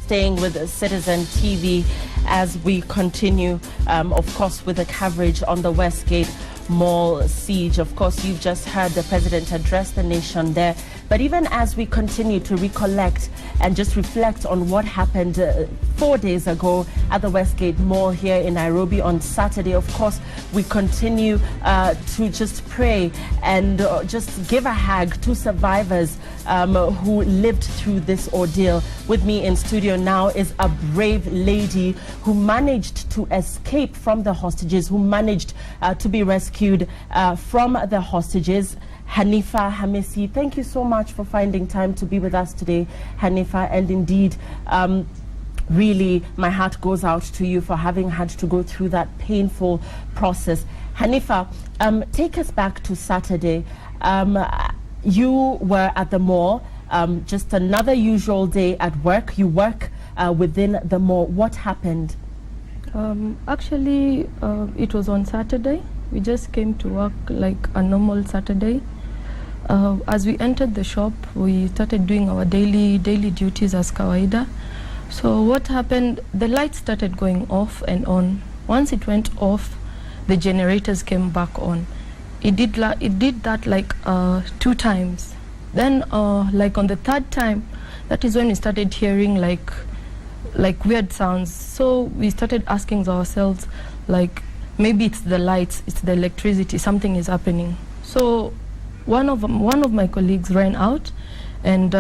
staying with Citizen TV as we continue, of course, with the coverage on the Westgate Mall siege. Of course, you've just heard the president address the nation there. But even as we continue to recollect and just reflect on what happened 4 days ago at the Westgate Mall here in Nairobi on Saturday, of course, we continue to just pray and just give a hug to survivors who lived through this ordeal. With me in studio now is a brave lady who managed to escape from the hostages, who managed to be rescued from the hostages. Hanifa Hamisi, thank you so much for finding time to be with us today, Hanifa. And indeed, really, my heart goes out to you for having had to go through that painful process. Hanifa, take us back to Saturday. You were at the mall, just another usual day at work. You work within the mall. What happened? Actually, it was on Saturday. We just came to work like a normal Saturday. As we entered the shop, we started doing our daily duties as kawaida. So what happened, the lights started going off and on. Once it went off, the generators came back on. It did that like 2 times. Then like on the 3rd time, that is when we started hearing like weird sounds. So we started asking ourselves, like, maybe it's the lights, it's the electricity, something is happening. So one of my colleagues ran out, and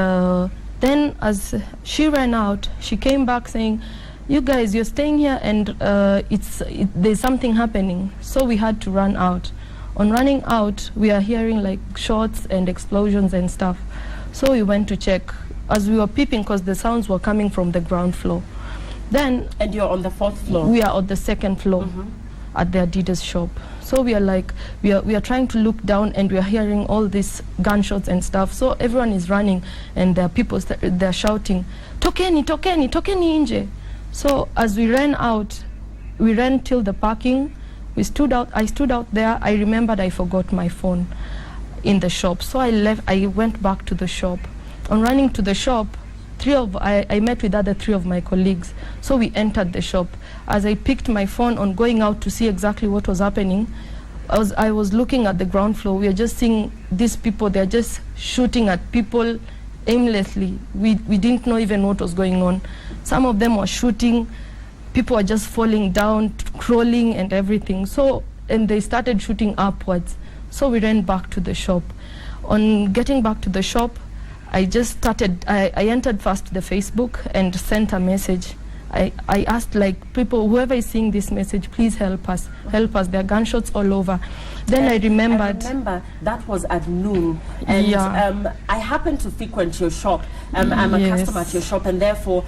then as she ran out, she came back saying, "You guys, you're staying here, and there's something happening." So we had to run out. On running out, we are hearing like shots and explosions and stuff. So we went to check as we were peeping because the sounds were coming from the ground floor. Then, and you're on the 4th floor? We are on the 2nd floor. At the Adidas shop. So we are like, we are trying to look down, and we are hearing all these gunshots and stuff. So everyone is running, and there are people, they're shouting, "Tokeni, tokeni, tokeni nje." So as we ran out, we ran till the parking. I stood out there. I remembered I forgot my phone in the shop. So I went back to the shop. On running to the shop, I met with other 3 of my colleagues. So we entered the shop. As I picked my phone on going out to see exactly what was happening, I was looking at the ground floor. We are just seeing these people, they're just shooting at people aimlessly. We didn't know even what was going on. Some of them were shooting, people were just falling down, crawling and everything. So, and they started shooting upwards. So we ran back to the shop. On getting back to the shop, I entered first the Facebook and sent a message. I asked like people, whoever is seeing this message, please help us. There are gunshots all over. Then I remembered. I remember that was at noon, and yeah. I happened to frequent your shop. I'm a customer at your shop, and therefore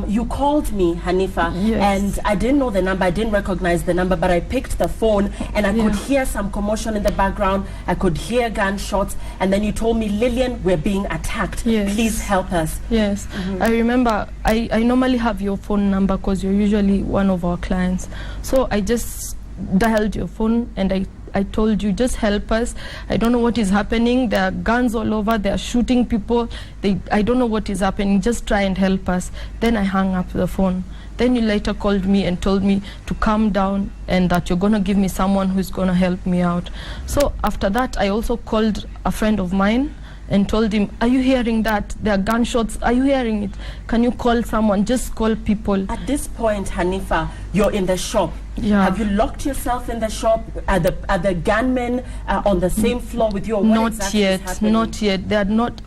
you called me, Hanifa, and I didn't know the number, I didn't recognize the number, but I picked the phone, and I could hear some commotion in the background. I could hear gunshots, and then you told me, "Lillian, we're being attacked. Please help us." Yes, I remember. I normally have your phone number because you're usually one of our clients. So I just dialed your phone, and I told you, just help us. I don't know what is happening. There are guns all over. They are shooting people. I don't know what is happening. Just try and help us. Then I hung up the phone. Then you later called me and told me to calm down and that you're going to give me someone who's going to help me out. So after that, I also called a friend of mine and told him, "Are you hearing that? There are gunshots. Are you hearing it? Can you call someone? Just call people." At this point, Hanifa, you're in the shop. Yeah. Have you locked yourself in the shop? Are the gunmen on the same floor with you? What not exactly yet. Is happening? Not yet.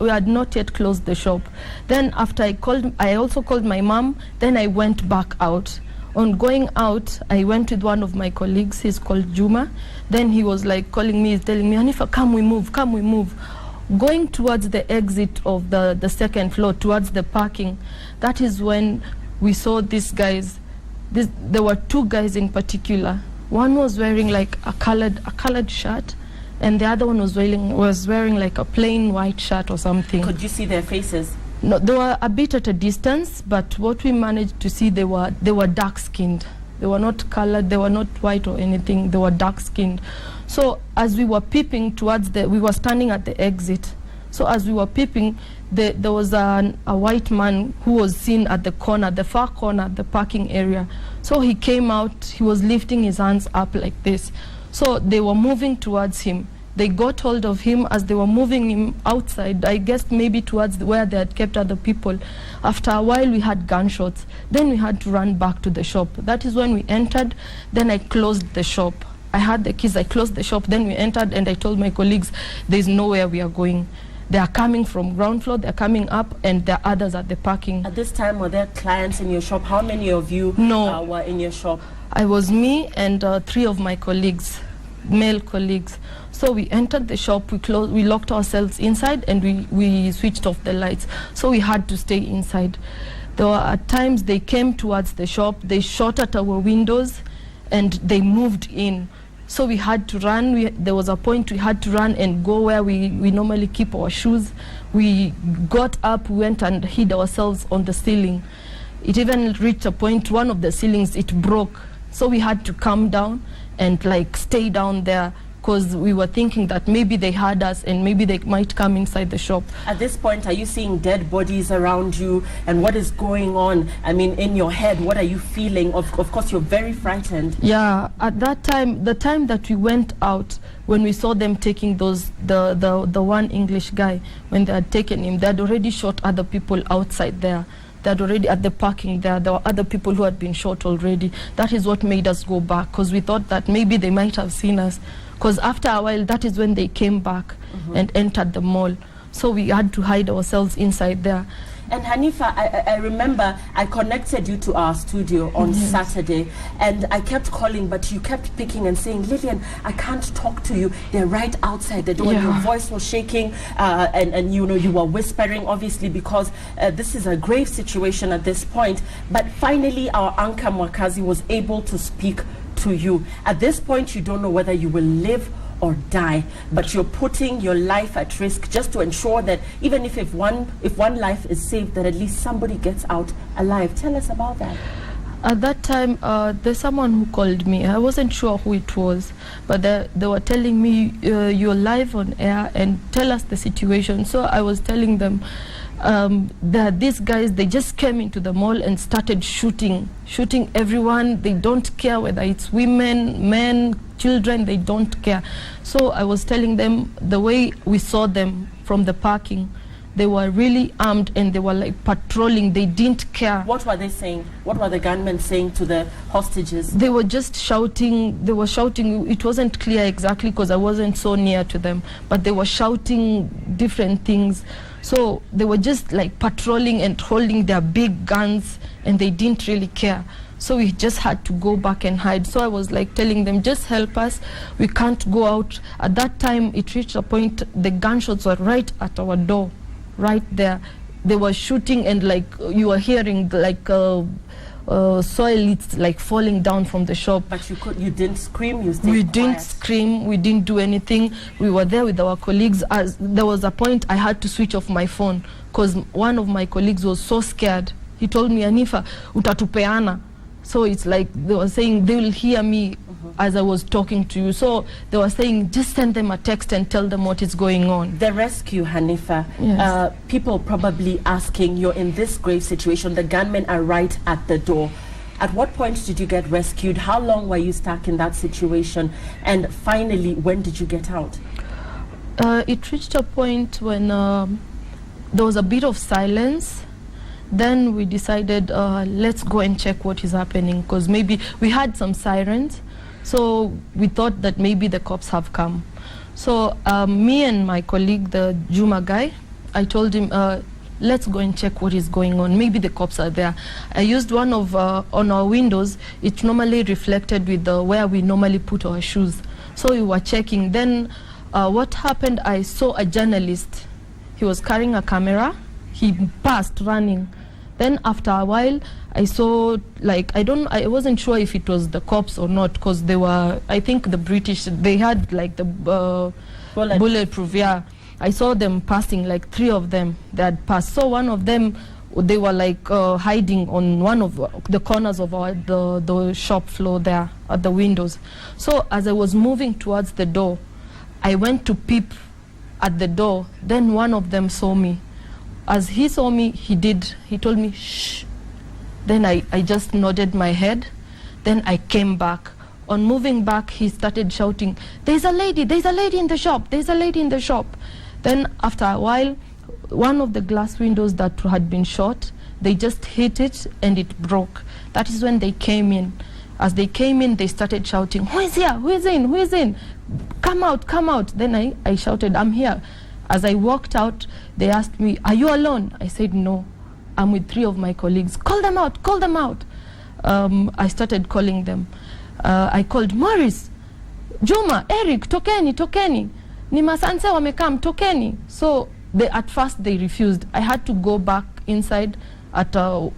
We had not yet closed the shop. Then after I also called my mom. Then I went back out. On going out, I went with one of my colleagues. He's called Juma. Then he was like calling me, he's telling me, "Hanifa, come we move, come we move." Going towards the exit of the 2nd floor, towards the parking, that is when we saw these guys. There were 2 guys in particular. One was wearing like a colored shirt, and the other one was wearing like a plain white shirt or something. Could you see their faces? No, they were a bit at a distance, but what we managed to see, they were dark skinned. They were not colored, they were not white or anything, they were dark skinned. So as we were peeping towards we were standing at the exit. So as we were peeping, there was a white man who was seen at the corner, the far corner, the parking area. So he came out, he was lifting his hands up like this. So they were moving towards him. They got hold of him as they were moving him outside, I guess maybe towards where they had kept other people. After a while, we had gunshots. Then we had to run back to the shop. That is when we entered. Then I closed the shop. I had the keys, I closed the shop. Then we entered and I told my colleagues, there's nowhere we are going. They are coming from ground floor, they're coming up, and there are others at the parking. At this time, were there clients in your shop? How many of you were in your shop? I was me and 3 of my colleagues, male colleagues. So we entered the shop, we locked ourselves inside, and we switched off the lights. So we had to stay inside. There were at times they came towards the shop, they shot at our windows, and they moved in. So we had to run. There was a point we had to run and go where we normally keep our shoes. We got up, we went and hid ourselves on the ceiling. It even reached a point, one of the ceilings, it broke. So we had to come down and like stay down there, because we were thinking that maybe they had us and maybe they might come inside the shop. At this point, are you seeing dead bodies around you? And what is going on? I mean, in your head, what are you feeling? Of course, you're very frightened. Yeah, at that time, the time that we went out, when we saw them taking the one English guy, when they had taken him, they had already shot other people outside there. They had already at the parking there were other people who had been shot already. That is what made us go back, because we thought that maybe they might have seen us. Because after a while, that is when they came back and entered the mall. So we had to hide ourselves inside there. And Hanifa, I remember I connected you to our studio on Saturday, and I kept calling, but you kept picking and saying, Lillian, I can't talk to you. They're right outside the door. Yeah. Your voice was shaking, and you know, you were whispering, obviously, because this is a grave situation at this point. But finally, our anchor Mwakazi was able to speak to you. At this point, you don't know whether you will live or die, but you're putting your life at risk just to ensure that even if one life is saved, that at least somebody gets out alive. Tell us about that. At that time, there's someone who called me. I wasn't sure who it was, but they were telling me, you're live on air and tell us the situation. So I was telling them that these guys, they just came into the mall and started shooting everyone. They don't care whether it's women, men, children, they don't care. So I was telling them the way we saw them from the parking, they were really armed and they were like patrolling. They didn't care. What were they saying? What were the gunmen saying to the hostages? They were just shouting. They were shouting. It wasn't clear exactly because I wasn't so near to them, but they were shouting different things. So they were just like patrolling and holding their big guns, and they didn't really care. So we just had to go back and hide. So I was like telling them, just help us. We can't go out. At that time, it reached a point, the gunshots were right at our door, right there. They were shooting, and like you were hearing like soil, it's like falling down from the shop. But you didn't scream, you stayed We quiet. didn't scream, we didn't do anything. We were there with our colleagues. As there was a point I had to switch off my phone because one of my colleagues was so scared. He told me, Hanifa, utatupeana. So it's like they were saying they will hear me as I was talking to you. So they were saying just send them a text and tell them what is going on. The rescue, Hanifa, yes. People probably asking, you're in this grave situation, the gunmen are right at the door. At what point did you get rescued? How long were you stuck in that situation? And finally, when did you get out? It reached a point when there was a bit of silence. Then we decided, let's go and check what is happening, because maybe we had some sirens. So we thought that maybe the cops have come. So me and my colleague, the Juma guy, I told him, let's go and check what is going on. Maybe the cops are there. I used one of, on our windows, it normally reflected with where we normally put our shoes. So we were checking. Then what happened, I saw a journalist. He was carrying a camera. He passed running. Then after a while, I saw, like, I wasn't sure if it was the cops or not, because they were, I think the British, they had like the bulletproof, yeah. I saw them passing, like 3 of them, they had passed. So one of them, they were like hiding on one of the corners of the shop floor there at the windows. So as I was moving towards the door, I went to peep at the door. Then one of them saw me. As he saw me, he told me, shh. Then I just nodded my head. Then I came back. On moving back, he started shouting, there's a lady in the shop, there's a lady in the shop. Then after a while, one of the glass windows that had been shot, they just hit it and it broke. That is when they came in. As they came in, they started shouting, who is here, who is in, who is in? Come out, come out. Then I shouted, I'm here. As I walked out, they asked me, are you alone? I said, no, I'm with 3 of my colleagues. Call them out, call them out. I started calling them. I called Morris, Juma, Eric, tokeni. Ni masanse wamekam, tokeni. So at first they refused. I had to go back inside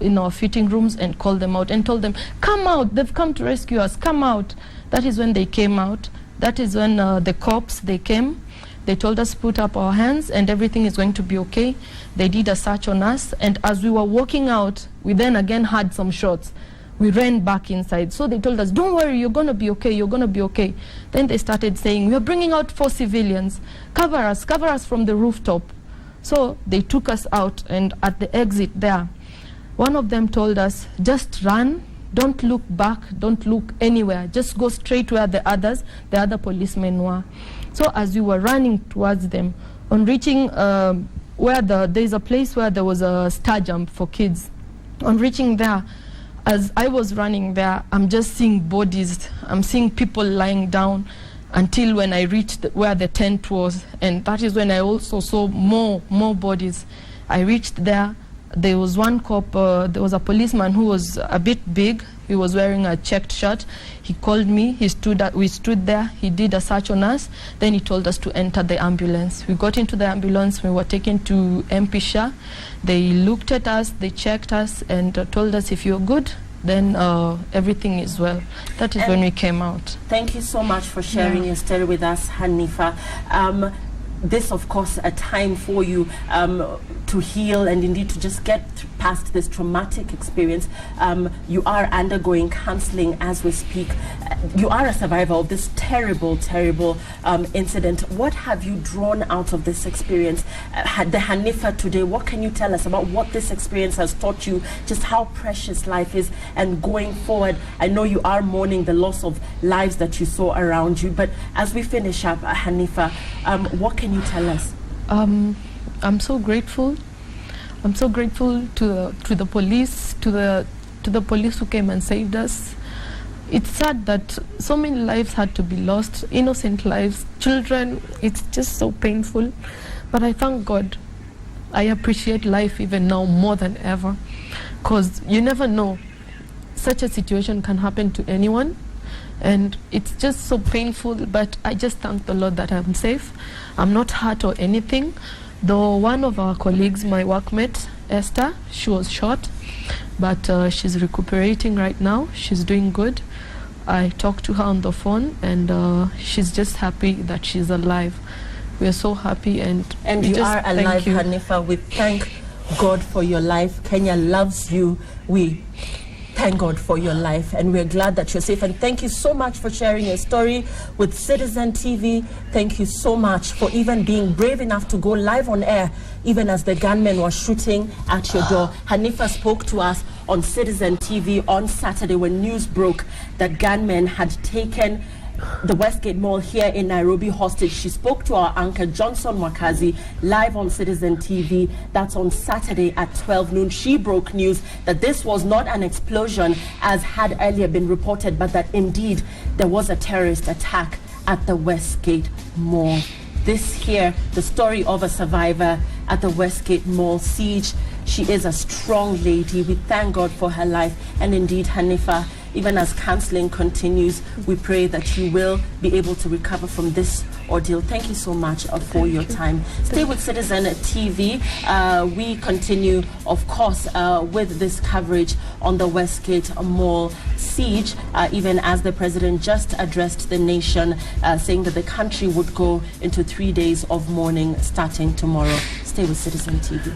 in our fitting rooms and call them out and told them, come out, they've come to rescue us, come out. That is when they came out. That is when the cops, they came. They told us put up our hands and everything is going to be okay. They did a search on us, and as we were walking out, we then again had some shots. We ran back inside. So they told us, don't worry, you're going to be okay, you're going to be okay. Then they started saying, we're bringing out 4 civilians. Cover us from the rooftop. So they took us out, and at the exit there, one of them told us, just run, don't look back, don't look anywhere, just go straight where the other policemen were. So as we were running towards them, on reaching where there's a place where there was a star jump for kids. On reaching there, as I was running there, I'm just seeing bodies, I'm seeing people lying down until when I reached where the tent was, and that is when I also saw more bodies. I reached there. There was one cop, there was a policeman who was a bit big. He was wearing a checked shirt. He called me, we stood there, he did a search on us, then he told us to enter the ambulance. We got into the ambulance, we were taken to MP Shah. They looked at us, they checked us, and told us if you're good, then everything is well. That is when we came out. Thank you so much for sharing your story with us, Hanifa. This, of course, a time for you to heal and indeed to just get past this traumatic experience. You are undergoing counseling as we speak. You are a survivor of this terrible incident. What have you drawn out of this experience? The Hanifa today, what can you tell us about what this experience has taught you, just how precious life is, and going forward? I know you are mourning the loss of lives that you saw around you, but as we finish up, Hanifa, what can you tell us? I'm so grateful. I'm so grateful to the police, to the police who came and saved us. It's sad that so many lives had to be lost, innocent lives, children. It's just so painful. But I thank God. I appreciate life even now more than ever, because you never know. Such a situation can happen to anyone. And it's just so painful, but I just thank the Lord that I'm safe. I'm not hurt or anything. Though one of our colleagues, my workmate, Esther, she was shot, but she's recuperating right now. She's doing good. I talked to her on the phone, and she's just happy that she's alive. We are so happy, and you are alive, Hanifa. We thank God for your life. Kenya loves you. We thank God for your life, and we're glad that you're safe. And thank you so much for sharing your story with Citizen TV. Thank you so much for even being brave enough to go live on air, even as the gunmen were shooting at your door. Hanifa spoke to us on Citizen TV on Saturday when news broke that gunmen had taken the Westgate Mall here in Nairobi hostage. She spoke to our anchor Johnson Wakazi live on Citizen TV. That's on Saturday at 12 noon. She broke news that this was not an explosion as had earlier been reported, but that indeed there was a terrorist attack at the Westgate Mall. This here, the story of a survivor at the Westgate Mall siege. She is a strong lady. We thank God for her life. And indeed, Hanifa, even as counseling continues, we pray that you will be able to recover from this ordeal. Thank you so much for your time. Stay with Citizen TV. We continue, of course, with this coverage on the Westgate Mall siege, even as the president just addressed the nation, saying that the country would go into 3 days of mourning starting tomorrow. Stay with Citizen TV.